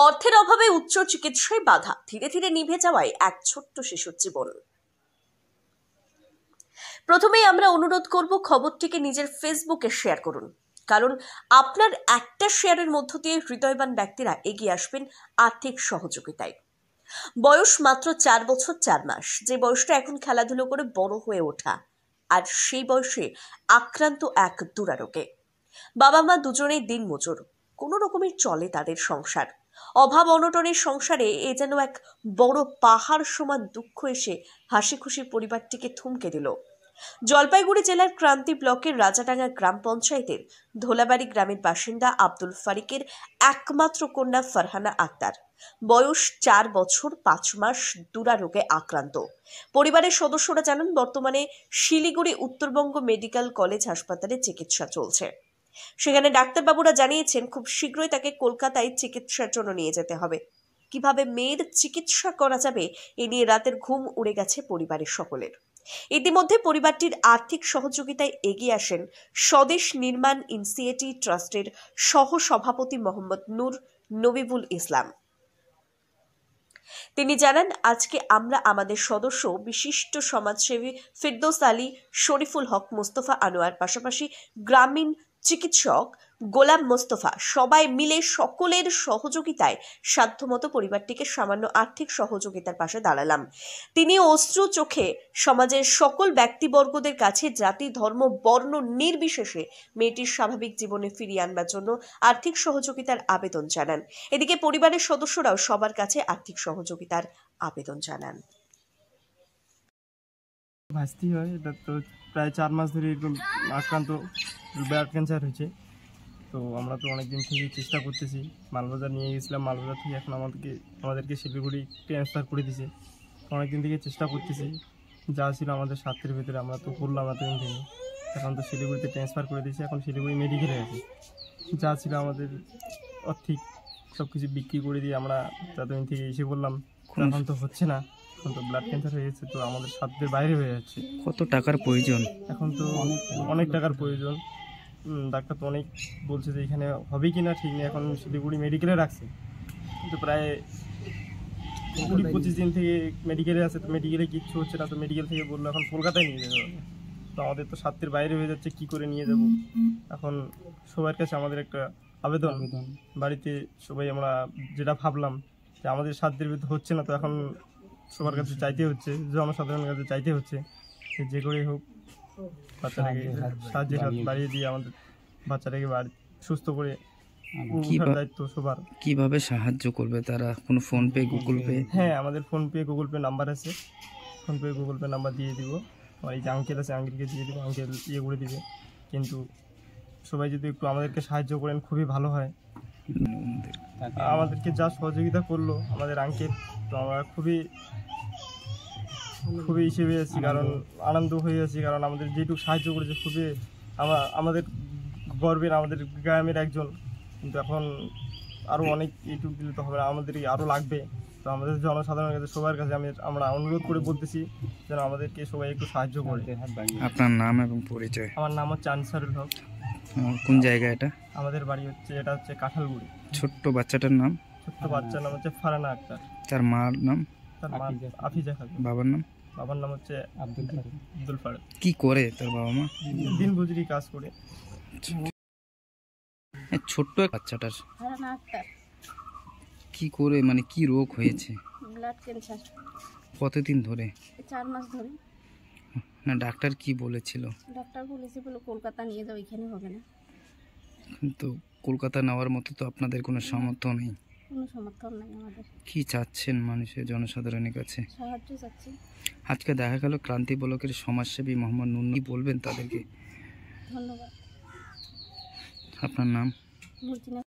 অর্থের অভাবে উচ্চ চিকিৎসায় বাধা, ধীরে ধীরে নিভে যাওয়ায় এক ছোট্ট শিশুর জীবন। প্রথমেই আমরা অনুরোধ করব খবরটিকে নিজের ফেসবুকে শেয়ার করুন, কারণ আপনার একটা শেয়ারের মধ্য দিয়ে হৃদয়বান ব্যক্তিরা এগিয়ে আসবেন আর্থিক সহযোগিতায়। বয়স মাত্র 4 বছর 4 মাস, যে বয়সটা এখন খেলাধুলো করে বড় হয়ে ওঠা, আর সেই বয়সে আক্রান্ত এক দুরারোগে। বাবা মা দুজনেই দিনমজুর, কোনো রকমের চলে তাদের সংসার। অভাব অনটনের সংসারে এ যেন এক বড় পাহাড় সমান দুঃখ এসে হাসি খুশি পরিবারটিকে থমকে দিল। জলপাইগুড়ি জেলার ক্রান্তি ব্লকের রাজাডাঙ্গা গ্রাম পঞ্চায়েতের ধোলাবাড়ি গ্রামের বাসিন্দা আব্দুল ফারিকের একমাত্র কন্যা ফারহানা আক্তার, বয়স 4 বছর 5 মাস, দুরারোগে আক্রান্ত। পরিবারের সদস্যরা জানান, বর্তমানে শিলিগুড়ি উত্তরবঙ্গ মেডিকেল কলেজ হাসপাতালে চিকিৎসা চলছে। সেখানে ডাক্তারবাবুরা জানিয়েছেন খুব শীঘ্রই তাকে কলকাতায় চিকিৎসার জন্য নিয়ে যেতে হবে। কিভাবে মেয়ের চিকিৎসা করা যাবে এ নিয়ে রাতের ঘুম উড়ে গেছে পরিবারের সকলের। ইতিমধ্যে পরিবারটির আর্থিক সহযোগিতায় এগিয়ে আসেন স্বদেশ নির্মাণ ইনসিয়েটি ট্রাস্টের সহ সভাপতি মোহাম্মদ নূর নবিবুল ইসলাম। তিনি জানান, আজকে আমরা আমাদের সদস্য বিশিষ্ট সমাজসেবী ফিরদৌস আলী, শরীফুল হক, মোস্তফা আনোয়ার, পাশাপাশি গ্রামীণ চিকিৎসক গোলাম মোস্তফা সবাই মিলে সকলের সহযোগিতায় সাধ্যমতো পরিবারটিকে সামান্য আর্থিক সহযোগিতার পাশে দাঁড়ালাম। তিনি অশ্রু চোখে সমাজের সকল ব্যক্তিবর্গদের কাছে জাতি, ধর্ম, বর্ণ নির্বিশেষে মেয়েটির স্বাভাবিক জীবনে ফিরিয়ে আনবার জন্য আর্থিক সহযোগিতার আবেদন জানান। এদিকে পরিবারের সদস্যরাও সবার কাছে আর্থিক সহযোগিতার আবেদন জানান। ভাস্তি হয়, এটা তো প্রায় 4 মাস ধরে এরকম আক্রান্ত, ব্লাড ক্যান্সার হয়েছে। তো আমরা তো অনেকদিন থেকে চেষ্টা করতেছি, মালবাজার নিয়ে গেছিলাম, মালবাজার থেকে এখন আমাদেরকে শিলিগুড়ি ট্রান্সফার করে দিয়েছে। অনেকদিন থেকে চেষ্টা করতেছি, যা ছিল আমাদের স্বার্থের ভিতরে আমরা তো করলাম এতদিন থেকে। এখন তো শিলিগুড়িতে ট্রান্সফার করে দিয়েছে, এখন শিলিগুড়ি মেডিকেলে আছে। যা ছিল আমাদের আর্থিক সব কিছু বিক্রি করে দিয়ে আমরা এতদিন থেকে এসে বললাম, এখন তো হচ্ছে না, এখন তো ব্লাড ক্যান্সার হয়ে গেছে, তো আমাদের সাধ্যের বাইরে হয়ে যাচ্ছে। কত টাকার প্রয়োজন? এখন তো অনেক টাকার প্রয়োজন। ডাক্তার তো অনেক বলছে যে এখানে হবে কি না ঠিক নেই, এখন শিলিগুড়ি মেডিকেলে রাখছে, কিন্তু প্রায় 20-25 দিন থেকে মেডিকেলে আছে, তো মেডিকেলে কিচ্ছু হচ্ছে না। তো মেডিকেল থেকে বললো এখন কলকাতায় নিয়ে যেতে হবে, তো আমাদের তো সাধ্যের বাইরে হয়ে যাচ্ছে, কি করে নিয়ে যাব। এখন সবার কাছে আমাদের একটা আবেদন, বাড়িতে সবাই আমরা যেটা ভাবলাম যে আমাদের সাধ্যের ভিতরে হচ্ছে না, তো এখন সবার কাছে চাইতে হচ্ছে, জনসাধারণের কাছে চাইতে হচ্ছে যে করেই হোক বাচ্চাটাকে সাহায্যের হাত বাড়িয়ে দিয়ে আমাদের বাচ্চাটাকে সুস্থ করে দায়িত্ব সবার। কিভাবে সাহায্য করবে তারা? কোনো ফোনপে, গুগল পে? হ্যাঁ, আমাদের ফোনপে, গুগল পে নাম্বার আছে, ফোনপে, গুগল পে নাম্বার দিয়ে দিব। আমার এই যে আঙ্কেল আছে, আঙ্কেলকে দিয়ে দিব, আঙ্কেল ইয়ে করে দিবে। কিন্তু সবাই যদি একটু আমাদেরকে সাহায্য করেন খুবই ভালো হয়। আমাদেরকে যা সহযোগিতা করলো আমাদের আঙ্কেল, তো আমরা খুবই হিসেবে আছি, কারণ আনন্দ হয়ে আছি, কারণ আমাদের যেটুকু সাহায্য করেছে খুবই আমাদের গর্বের, আমাদের গ্রামের একজন। কিন্তু এখন আরও অনেক এইটুকু দিলে তো হবে না, আমাদের আরও লাগবে। তো আমাদের জনসাধারণের কাছে সবার কাছে আমরা অনুরোধ করে বলতেছি যেন আমাদেরকে সবাই একটু সাহায্য করে। আপনার নাম এবং পরিচয়? আমার নাম হচ্ছে আনসারুল হক। কোন জায়গা এটা? আমাদের বাড়ি হচ্ছে, এটা হচ্ছে কাঁঠালগুড়ি। ছোট্ট বাচ্চাটার নাম? ছোট্ট বাচ্চার নাম হচ্ছে ফারহানা আক্তার। তার মার নাম? তার মা আফিজা খাতুন। বাবার নাম? বাবার নাম হচ্ছে আব্দুল ফারুক। কি করে তার বাবা মা? দিন মজুরি কাজ করে। ছোট্ট বাচ্চাটার কি করে, মানে কি রোগ হয়েছে? Blood cancer. কতদিন ধরে? 4 মাস ধরে। না, ডাক্তার কি বলেছিল? ডাক্তার বলেছে কলকাতা নিয়ে যাও, এখানে হবে না। কিন্তু কলকাতা নেওয়ার মতো তো আপনাদের কোনো সামর্থ্য নেই। কোনো সমর্থন নাই আমাদের। কি চাচ্ছেন মানুষের, জনসাধারণের কাছে? সাহায্য চাচ্ছি। আজকে দেখা গেল ক্রান্তি ব্লকের সমাজসেবী মোহাম্মদ নুন্নি, বলবেন তাদেরকে? ধন্যবাদ। আপনার নাম? মুর্জিনা।